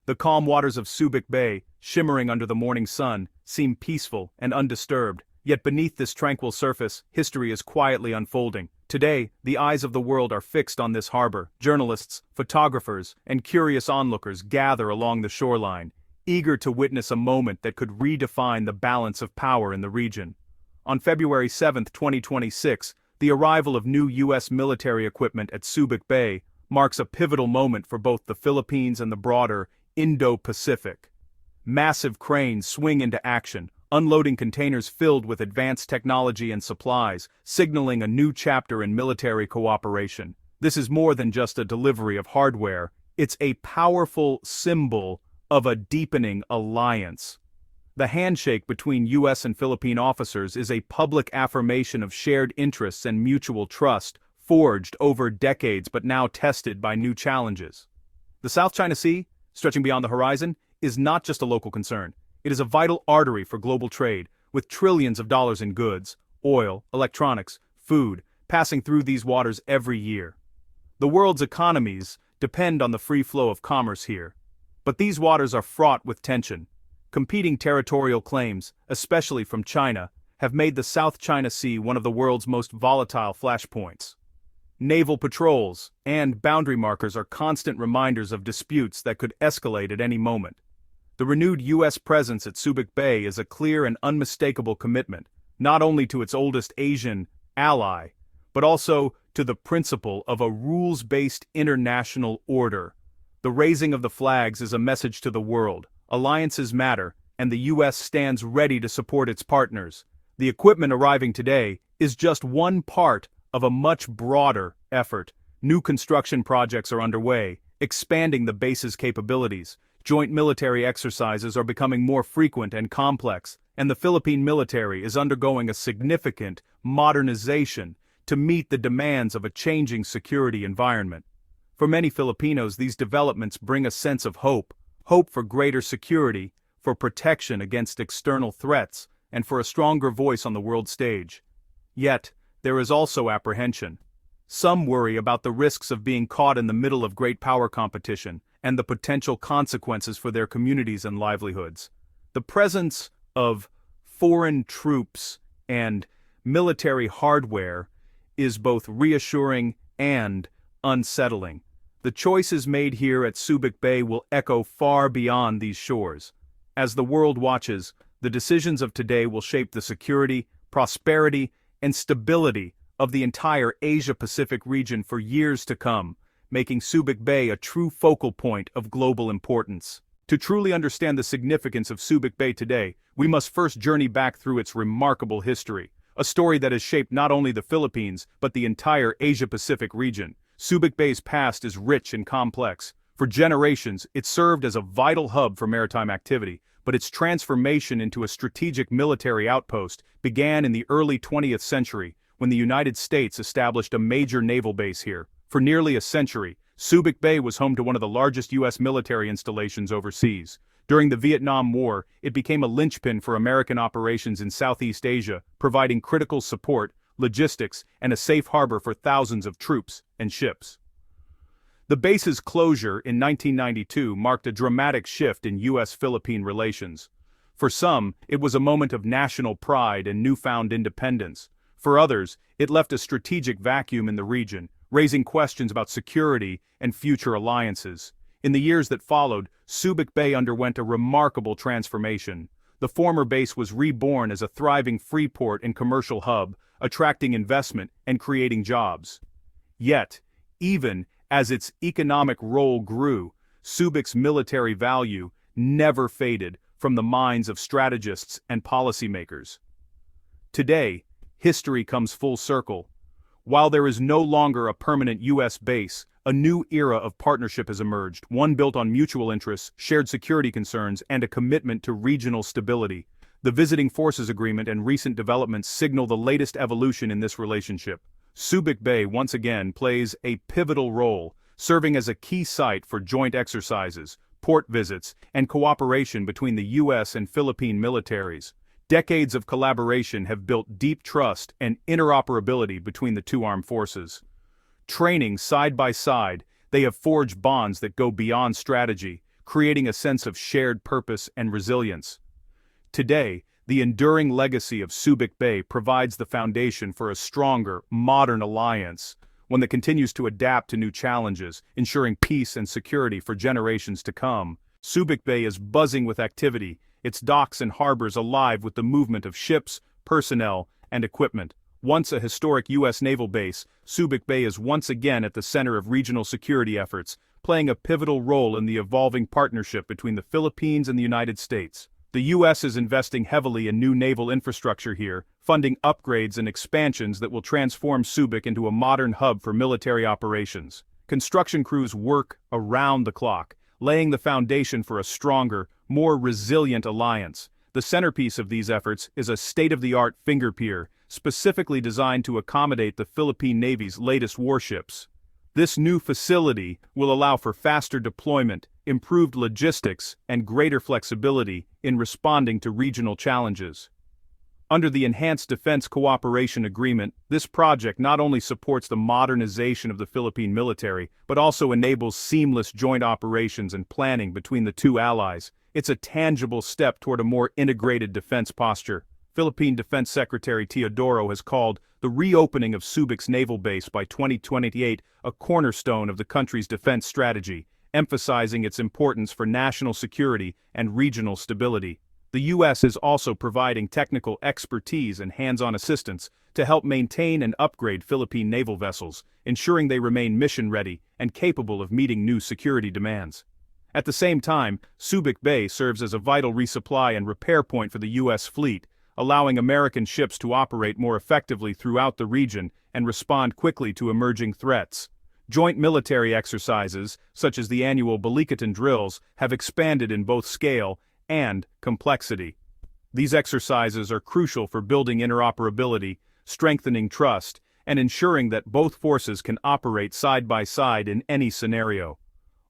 The calm waters of Subic Bay, shimmering under the morning sun, seem peaceful and undisturbed, yet beneath this tranquil surface, history is quietly unfolding. Today, the eyes of the world are fixed on this harbor. Journalists, photographers, and curious onlookers gather along the shoreline, eager to witness a moment that could redefine the balance of power in the region. On February 7, 2026, the arrival of new U.S. military equipment at Subic Bay marks a pivotal moment for both the Philippines and the broader Indo-Pacific. Massive cranes swing into action, unloading containers filled with advanced technology and supplies, signaling a new chapter in military cooperation. This is more than just a delivery of hardware, it's a powerful symbol of a deepening alliance. The handshake between U.S. and Philippine officers is a public affirmation of shared interests and mutual trust, forged over decades but now tested by new challenges. The South China Sea, stretching beyond the horizon, is not just a local concern. It is a vital artery for global trade, with trillions of dollars in goods, oil, electronics, food, passing through these waters every year. The world's economies depend on the free flow of commerce here. But these waters are fraught with tension. Competing territorial claims, especially from China, have made the South China Sea one of the world's most volatile flashpoints. Naval patrols and boundary markers are constant reminders of disputes that could escalate at any moment. The renewed U.S. presence at Subic Bay is a clear and unmistakable commitment, not only to its oldest Asian ally, but also to the principle of a rules-based international order. The raising of the flags is a message to the world. Alliances matter, and the U.S. stands ready to support its partners. The equipment arriving today is just one part of a much broader effort. New construction projects are underway, expanding the base's capabilities. Joint military exercises are becoming more frequent and complex, and the Philippine military is undergoing a significant modernization to meet the demands of a changing security environment. For many Filipinos, these developments bring a sense of hope for greater security, for protection against external threats, and for a stronger voice on the world stage. Yet, there is also apprehension. Some worry about the risks of being caught in the middle of great power competition and the potential consequences for their communities and livelihoods. The presence of foreign troops and military hardware is both reassuring and unsettling. The choices made here at Subic Bay will echo far beyond these shores. As the world watches, the decisions of today will shape the security, prosperity, and stability of the entire Asia-Pacific region for years to come, making Subic Bay a true focal point of global importance. To truly understand the significance of Subic Bay today, we must first journey back through its remarkable history, a story that has shaped not only the Philippines but the entire Asia-Pacific region. Subic Bay's past is rich and complex. For generations, it served as a vital hub for maritime activity, but its transformation into a strategic military outpost began in the early 20th century, when the United States established a major naval base here. For nearly a century, Subic Bay was home to one of the largest U.S. military installations overseas. During the Vietnam War, it became a linchpin for American operations in Southeast Asia, providing critical support, logistics, and a safe harbor for thousands of troops and ships. The base's closure in 1992 marked a dramatic shift in U.S.-Philippine relations. For some, it was a moment of national pride and newfound independence. For others, it left a strategic vacuum in the region, raising questions about security and future alliances. In the years that followed, Subic Bay underwent a remarkable transformation. The former base was reborn as a thriving free port and commercial hub, attracting investment and creating jobs. Yet, even as its economic role grew, Subic's military value never faded from the minds of strategists and policymakers. Today, history comes full circle. While there is no longer a permanent U.S. base, a new era of partnership has emerged, one built on mutual interests, shared security concerns, and a commitment to regional stability. The Visiting Forces Agreement and recent developments signal the latest evolution in this relationship. Subic Bay once again plays a pivotal role, serving as a key site for joint exercises, port visits, and cooperation between the U.S. and Philippine militaries. Decades of collaboration have built deep trust and interoperability between the two armed forces. Training side by side, they have forged bonds that go beyond strategy, creating a sense of shared purpose and resilience. Today, the enduring legacy of Subic Bay provides the foundation for a stronger, modern alliance, one that continues to adapt to new challenges, ensuring peace and security for generations to come. Subic Bay is buzzing with activity, its docks and harbors alive with the movement of ships, personnel, and equipment. Once a historic U.S. naval base, Subic Bay is once again at the center of regional security efforts, playing a pivotal role in the evolving partnership between the Philippines and the United States. The U.S. is investing heavily in new naval infrastructure here, funding upgrades and expansions that will transform Subic into a modern hub for military operations. Construction crews work around the clock, laying the foundation for a stronger, more resilient alliance. The centerpiece of these efforts is a state-of-the-art finger pier, specifically designed to accommodate the Philippine Navy's latest warships. This new facility will allow for faster deployment, improved logistics, and greater flexibility in responding to regional challenges. Under the Enhanced Defense Cooperation Agreement, this project not only supports the modernization of the Philippine military, but also enables seamless joint operations and planning between the two allies. It's a tangible step toward a more integrated defense posture. Philippine Defense Secretary Teodoro has called the reopening of Subic's naval base by 2028 a cornerstone of the country's defense strategy, emphasizing its importance for national security and regional stability. The U.S. is also providing technical expertise and hands-on assistance to help maintain and upgrade Philippine naval vessels, ensuring they remain mission-ready and capable of meeting new security demands. At the same time, Subic Bay serves as a vital resupply and repair point for the U.S. fleet, allowing American ships to operate more effectively throughout the region and respond quickly to emerging threats. Joint military exercises, such as the annual Balikatan drills, have expanded in both scale and complexity. These exercises are crucial for building interoperability, strengthening trust, and ensuring that both forces can operate side by side in any scenario.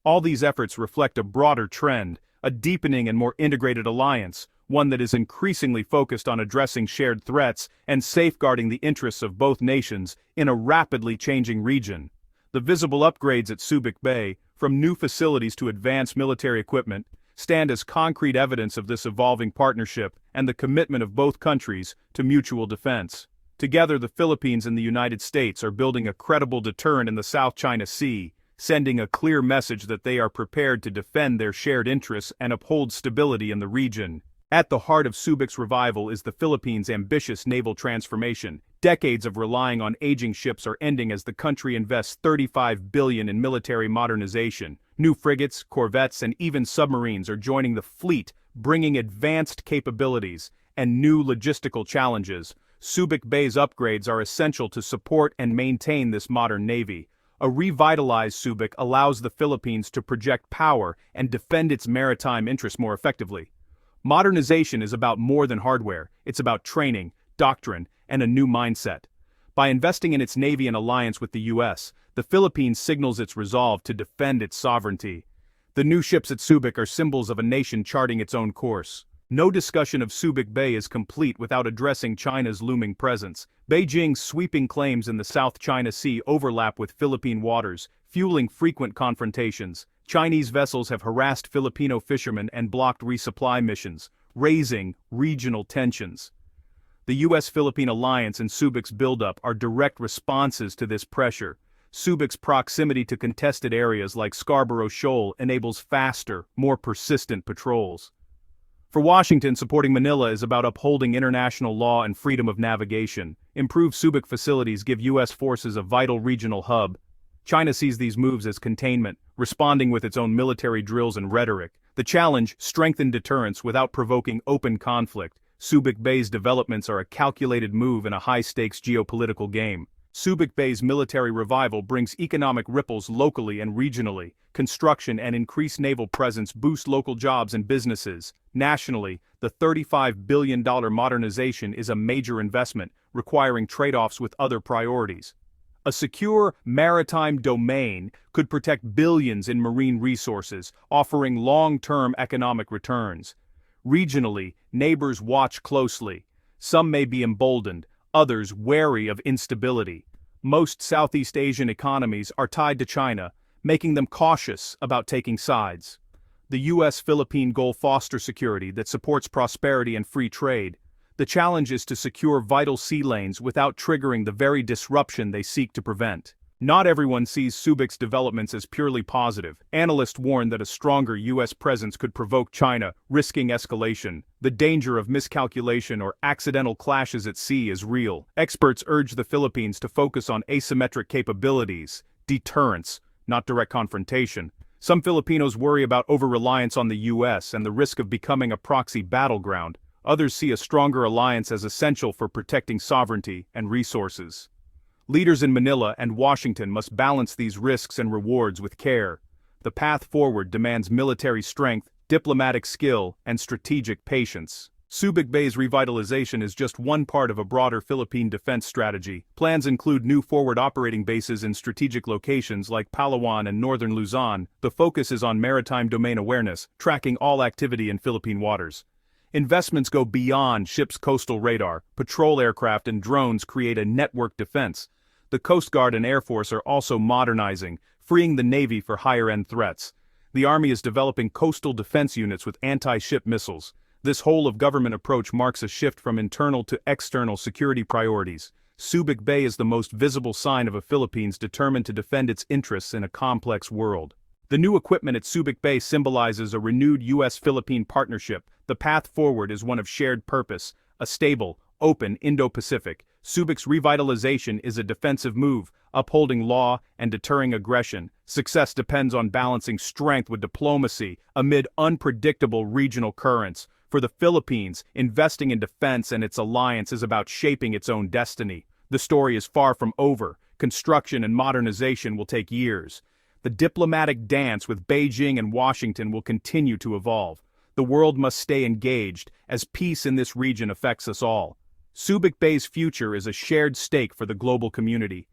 All these efforts reflect a broader trend, a deepening and more integrated alliance, one that is increasingly focused on addressing shared threats and safeguarding the interests of both nations in a rapidly changing region. The visible upgrades at Subic Bay, from new facilities to advanced military equipment, stand as concrete evidence of this evolving partnership and the commitment of both countries to mutual defense. Together, the Philippines and the United States are building a credible deterrent in the South China Sea, sending a clear message that they are prepared to defend their shared interests and uphold stability in the region. At the heart of Subic's revival is the Philippines' ambitious naval transformation. Decades of relying on aging ships are ending as the country invests $35 billion in military modernization. New frigates, corvettes, and even submarines are joining the fleet, bringing advanced capabilities and new logistical challenges. Subic Bay's upgrades are essential to support and maintain this modern navy. A revitalized Subic allows the Philippines to project power and defend its maritime interests more effectively. Modernization is about more than hardware, it's about training, doctrine, and a new mindset. By investing in its navy in alliance with the U.S., the Philippines signals its resolve to defend its sovereignty. The new ships at Subic are symbols of a nation charting its own course. No discussion of Subic Bay is complete without addressing China's looming presence. Beijing's sweeping claims in the South China Sea overlap with Philippine waters, fueling frequent confrontations. Chinese vessels have harassed Filipino fishermen and blocked resupply missions, raising regional tensions. The U.S.-Philippine alliance and Subic's buildup are direct responses to this pressure. Subic's proximity to contested areas like Scarborough Shoal enables faster, more persistent patrols. For Washington, supporting Manila is about upholding international law and freedom of navigation. Improved Subic facilities give U.S. forces a vital regional hub. China sees these moves as containment, responding with its own military drills and rhetoric. The challenge: strengthen deterrence without provoking open conflict. Subic Bay's developments are a calculated move in a high-stakes geopolitical game. Subic Bay's military revival brings economic ripples locally and regionally. Construction and increased naval presence boost local jobs and businesses. Nationally, the $35 billion modernization is a major investment, requiring trade-offs with other priorities. A secure maritime domain could protect billions in marine resources, offering long-term economic returns. Regionally, neighbors watch closely. Some may be emboldened, others wary of instability. Most Southeast Asian economies are tied to China, making them cautious about taking sides. The U.S.-Philippine goal fosters security that supports prosperity and free trade. The challenge is to secure vital sea lanes without triggering the very disruption they seek to prevent. Not everyone sees Subic's developments as purely positive. Analysts warn that a stronger U.S. presence could provoke China, risking escalation. The danger of miscalculation or accidental clashes at sea is real. Experts urge the Philippines to focus on asymmetric capabilities, deterrence, not direct confrontation. Some Filipinos worry about over-reliance on the U.S. and the risk of becoming a proxy battleground. Others see a stronger alliance as essential for protecting sovereignty and resources. Leaders in Manila and Washington must balance these risks and rewards with care. The path forward demands military strength, diplomatic skill, and strategic patience. Subic Bay's revitalization is just one part of a broader Philippine defense strategy. Plans include new forward operating bases in strategic locations like Palawan and northern Luzon. The focus is on maritime domain awareness, tracking all activity in Philippine waters. Investments go beyond ships' coastal radar. Patrol aircraft and drones create a network defense. The Coast Guard and Air Force are also modernizing, freeing the Navy for higher-end threats. The Army is developing coastal defense units with anti-ship missiles. This whole-of-government approach marks a shift from internal to external security priorities. Subic Bay is the most visible sign of a Philippines determined to defend its interests in a complex world. The new equipment at Subic Bay symbolizes a renewed U.S.-Philippine partnership. The path forward is one of shared purpose, a stable, open Indo-Pacific. Subic's revitalization is a defensive move, upholding law and deterring aggression. Success depends on balancing strength with diplomacy amid unpredictable regional currents. For the Philippines, investing in defense and its alliance is about shaping its own destiny. The story is far from over. Construction and modernization will take years. The diplomatic dance with Beijing and Washington will continue to evolve. The world must stay engaged, as peace in this region affects us all. Subic Bay's future is a shared stake for the global community.